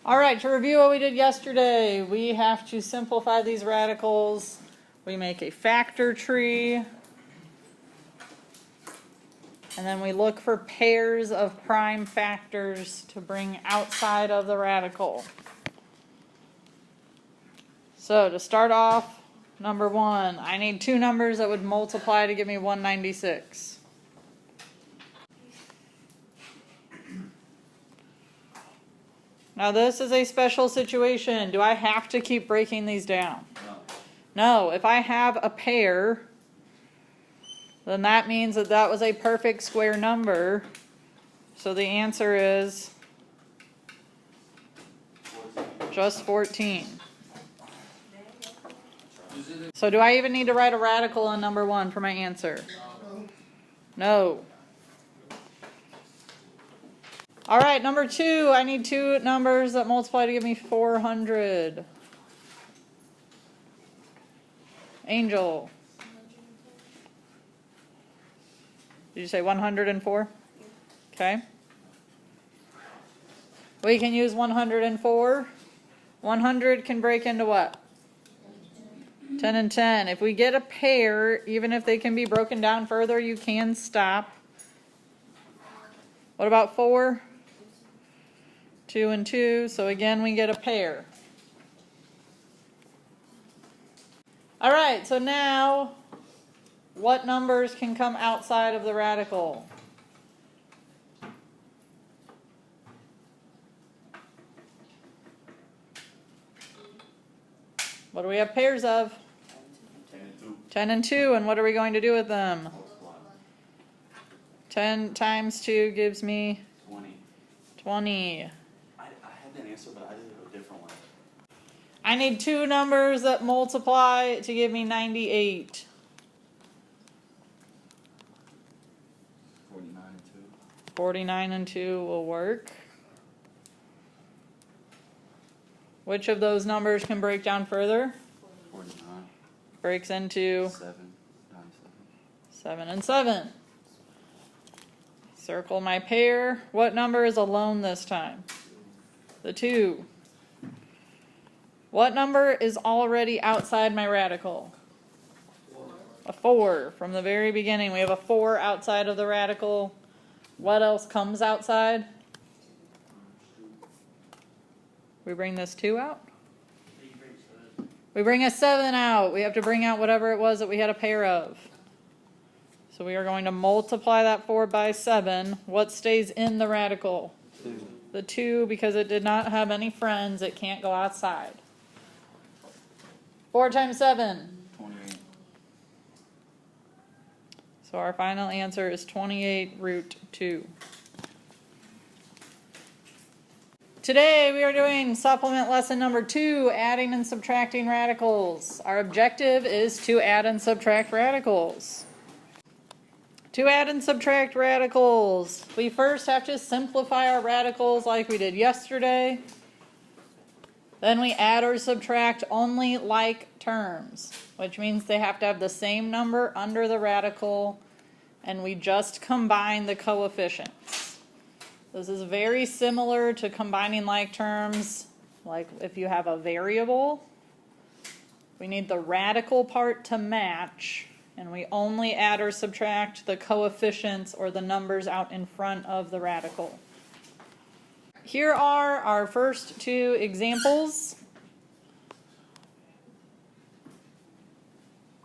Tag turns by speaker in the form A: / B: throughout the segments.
A: All right, to review what we did yesterday, we have to simplify these radicals. We make a factor tree. And then we look for pairs of prime factors to bring outside of the radical. So to start off, number one, I need two numbers that would multiply to give me 196. Now this is a special situation. Do I have to keep breaking these down? No. If I have a pair, then that means that that was a perfect square number. So the answer is just 14. So do I even need to write a radical on number one for my answer? No. All right, number two, I need two numbers that multiply to give me 400. Angel. Did you say 104? Okay. We can use 104. 100 can break into what? 10 and 10. If we get a pair, even if they can be broken down further, you can stop. What about 4? 2 and 2. So again, we get a pair. All right, so now, what numbers can come outside of the radical? What do we have pairs of?
B: 10 and 2.
A: 10 and 2, and what are we going to do with them? 10 times 2 gives me 20.
B: I had that answer, but I did a different one.
A: I need two numbers that multiply to give me 98.
B: 49 and 2.
A: 49 and 2 will work. Which of those numbers can break down further?
B: 49.
A: Breaks into
B: 7.
A: 7 and 7. Circle my pair. What number is alone this time? The 2. What number is already outside my radical? A 4. From the very beginning, we have a 4 outside of the radical. What else comes outside? We bring this 2 out? We bring a 7 out. We have to bring out whatever it was that we had a pair of. So we are going to multiply that 4 by 7. What stays in the radical?
B: 2.
A: The 2, because it did not have any friends, it can't go outside. 4 times 7.
B: 28.
A: So our final answer is 28 root 2. Today we are doing supplement lesson number 2, adding and subtracting radicals. Our objective is to add and subtract radicals. To add and subtract radicals, we first have to simplify our radicals like we did yesterday. Then we add or subtract only like terms, which means they have to have the same number under the radical, and we just combine the coefficients. This is very similar to combining like terms, like if you have a variable. We need the radical part to match, and we only add or subtract the coefficients or the numbers out in front of the radical. Here are our first 2 examples.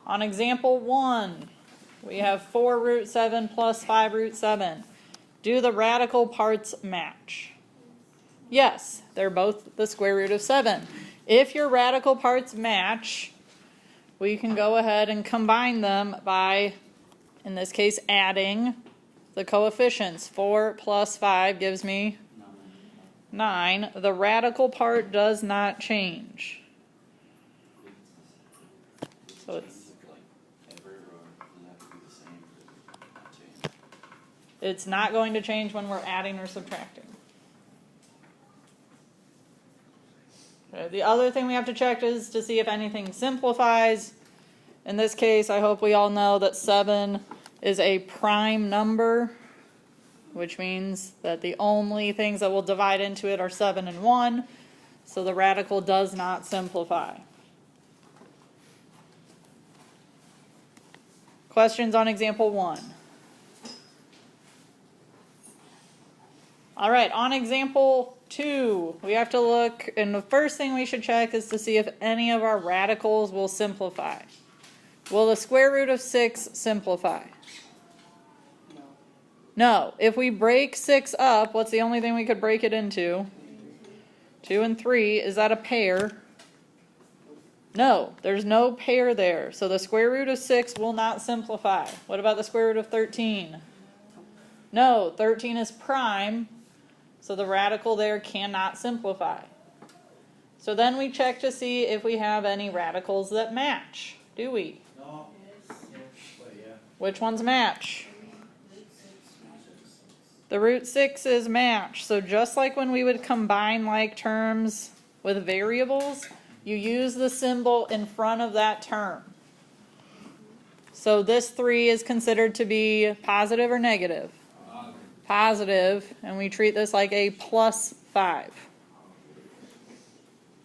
A: On example 1, we have 4 root 7 plus 5 root 7. Do the radical parts match? Yes, they're both the square root of 7. If your radical parts match, we can go ahead and combine them by, in this case, adding the coefficients. 4 plus 5 gives me 9. The radical part does not change. So it's not going to change when we're adding or subtracting. Okay, the other thing we have to check is to see if anything simplifies. In this case, I hope we all know that 7 is a prime number. which means that the only things that will divide into it are 7 and 1. So the radical does not simplify. Questions on example 1? All right, on example 2, we have to look, and the first thing we should check is to see if any of our radicals will simplify. Will the square root of 6 simplify? No. If we break 6 up, what's the only thing we could break it into? 2 and 3. Is that a pair? No, there's no pair there. So the square root of 6 will not simplify. What about the square root of 13? No, 13 is prime, so the radical there cannot simplify. So then we check to see if we have any radicals that match. Do we?
C: No.
A: Which ones match? The root 6's match. So just like when we would combine like terms with variables, you use the symbol in front of that term. So this 3 is considered to be positive or negative? Positive, and we treat this like a plus 5.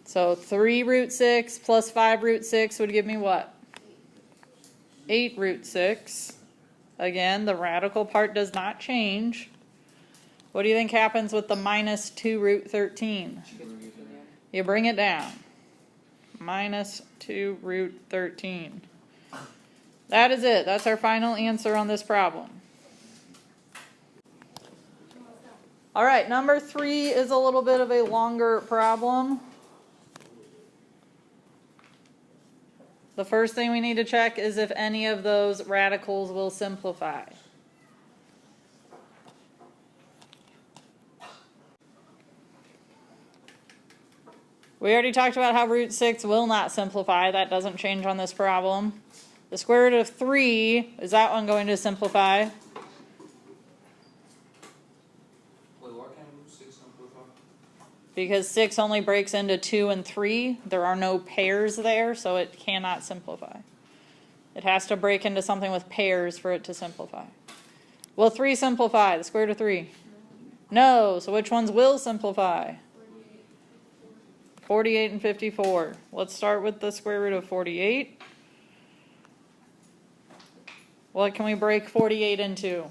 A: So 3 root 6 plus 5 root 6 would give me what? 8 root 6. Again, the radical part does not change. What do you think happens with the minus 2 root 13? You bring it down. Minus 2 root 13. That is it. That's our final answer on this problem. All right, number 3 is a little bit of a longer problem. The first thing we need to check is if any of those radicals will simplify. We already talked about how root 6 will not simplify. That doesn't change on this problem. The square root of 3, is that one going to simplify?
C: Wait, why can't root 6 simplify?
A: Because 6 only breaks into 2 and 3. There are no pairs there, so it cannot simplify. It has to break into something with pairs for it to simplify. Will 3 simplify? The square root of 3? No. So which ones will simplify? 48 and 54. Let's start with the square root of 48. What can we break 48 into?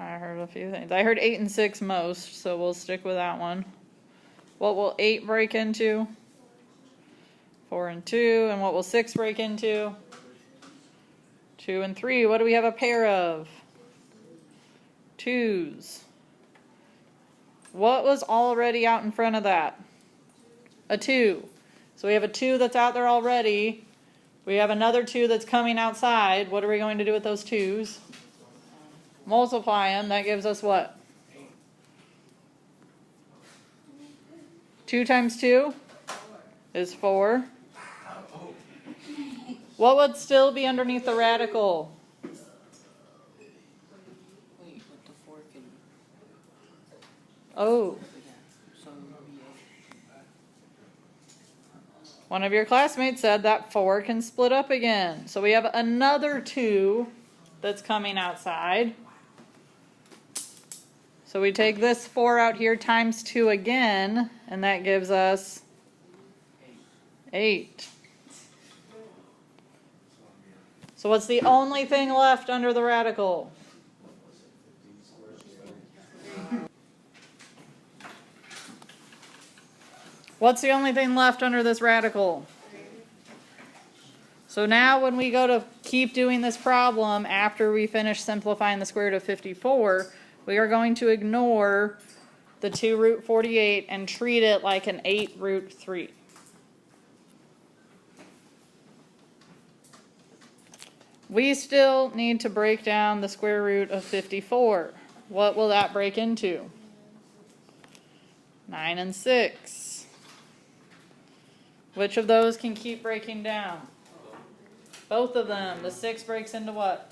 A: I heard a few things. I heard 8 and 6 most, so we'll stick with that one. What will 8 break into? 4 and 2. And what will 6 break into? 2 and 3. What do we have a pair of? 2's. What was already out in front of that? A 2. So we have a 2 that's out there already. We have another 2 that's coming outside. What are we going to do with those 2's? Multiply them. That gives us what? 2 times 2 is 4. What would still be underneath the radical? Oh. One of your classmates said that 4 can split up again. So we have another 2 that's coming outside. So we take this 4 out here times 2 again, and that gives us 8. So what's the only thing left under the radical? What's the only thing left under this radical? So now when we go to keep doing this problem after we finish simplifying the square root of 54, we are going to ignore the 2 root 48 and treat it like an 8 root 3. We still need to break down the square root of 54. What will that break into? 9 and 6. Which of those can keep breaking down? Both of them. The 6 breaks into what?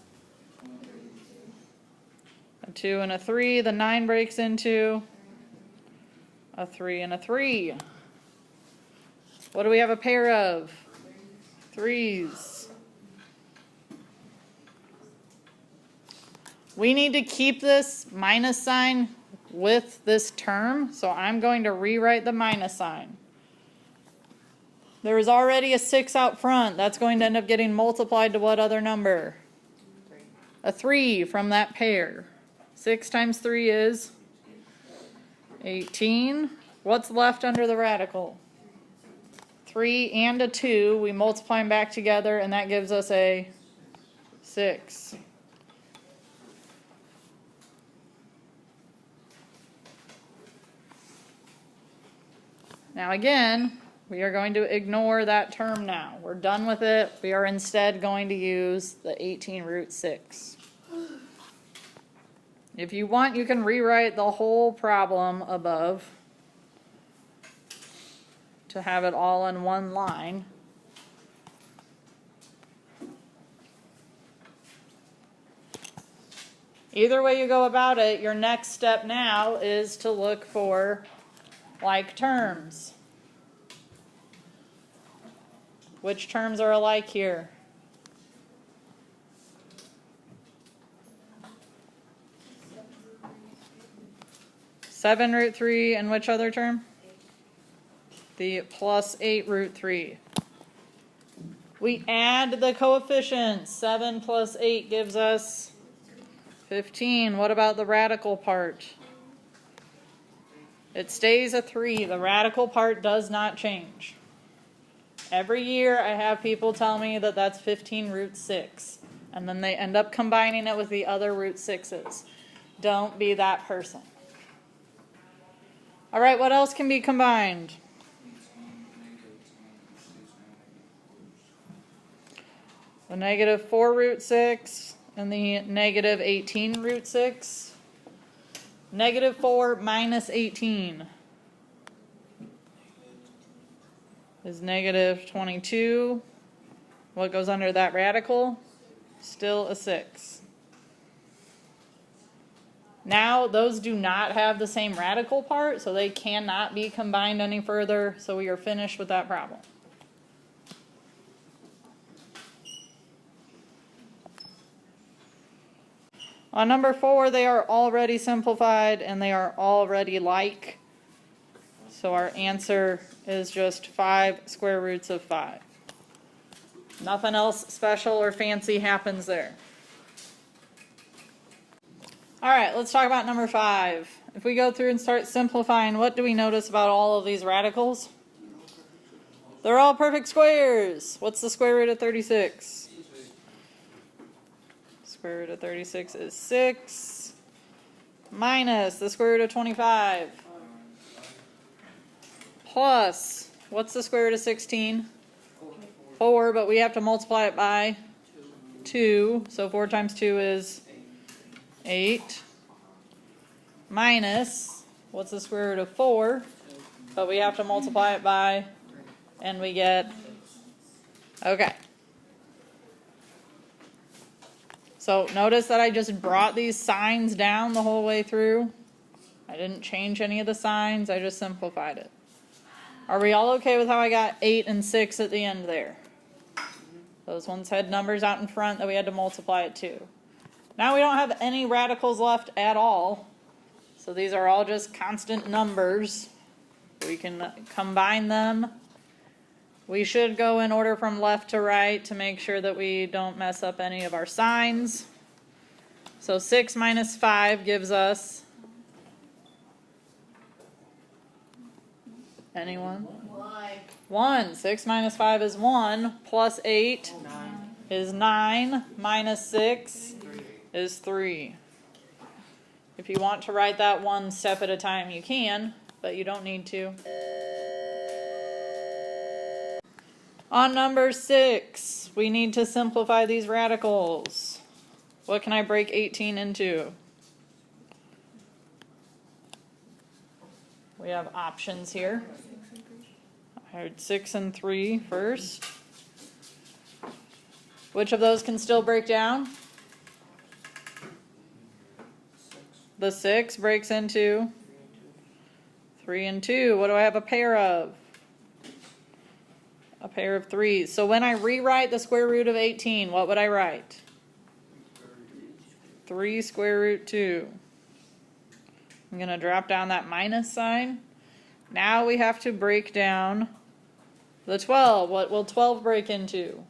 A: A 2 and a 3. The 9 breaks into a 3 and a 3. What do we have a pair of? 3's. We need to keep this minus sign with this term, so I'm going to rewrite the minus sign. There is already a 6 out front. That's going to end up getting multiplied to what other number? A 3 from that pair. 6 times 3 is 18. What's left under the radical? 3 and a 2. We multiply them back together, and that gives us a 6. Now again, we are going to ignore that term now. We're done with it. We are instead going to use the 18 root 6. If you want, you can rewrite the whole problem above to have it all in one line. Either way you go about it, your next step now is to look for like terms. Which terms are alike here? Seven root 3 and which other term? The plus 8 root 3. We add the coefficients. 7 plus 8 gives us 15. What about the radical part? It stays a 3. The radical part does not change. Every year I have people tell me that that's 15 root 6. And then they end up combining it with the other root 6s. Don't be that person. All right, what else can be combined? The negative 4 root 6 and the negative 18 root 6. Negative 4 minus 18 is negative 22. What goes under that radical? Still a 6. Now, those do not have the same radical part, so they cannot be combined any further, so we are finished with that problem. On number 4, they are already simplified and they are already like. So our answer is just 5 square roots of 5. Nothing else special or fancy happens there. All right, let's talk about number 5. If we go through and start simplifying, what do we notice about all of these radicals? They're all perfect squares. What's the square root of 36? Square root of 36 is 6 minus the square root of 25 plus, what's the square root of 16? 4, but we have to multiply it by 2, so 4 times 2 is 8 minus, what's the square root of 4? But we have to multiply it by, and we get, okay. So notice that I just brought these signs down the whole way through. I didn't change any of the signs, I just simplified it. Are we all okay with how I got 8 and 6 at the end there? Those ones had numbers out in front that we had to multiply it to. Now we don't have any radicals left at all. So these are all just constant numbers. We can combine them. We should go in order from left to right to make sure that we don't mess up any of our signs. So 6 minus 5 gives us, anyone? 1. 6 minus 5 is 1, plus 8 is 9, minus 6 is 3. If you want to write that one step at a time, you can, but you don't need to. On number 6, we need to simplify these radicals. What can I break 18 into? We have options here. I heard 6 and 3 first. Which of those can still break down? The 6 breaks into 3 and 2. What do I have a pair of? A pair of 3s. So when I rewrite the square root of 18, what would I write? 3 square root 2 I'm going to drop down that minus sign. Now we have to break down the 12. What will 12 break into?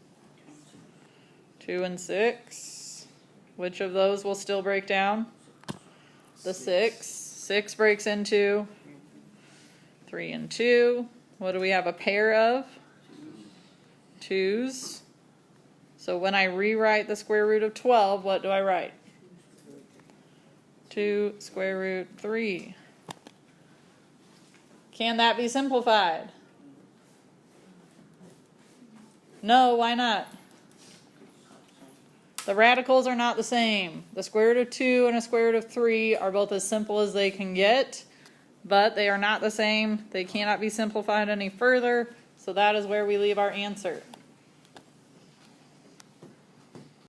A: 2 and 6. Which of those will still break down? The 6. 6 breaks into 3 and 2. What do we have a pair of? 2's. So when I rewrite the square root of 12, what do I write? 2 square root 3. Can that be simplified? No, why not? The radicals are not the same. The square root of 2 and a square root of 3 are both as simple as they can get, but they are not the same. They cannot be simplified any further, so that is where we leave our answer.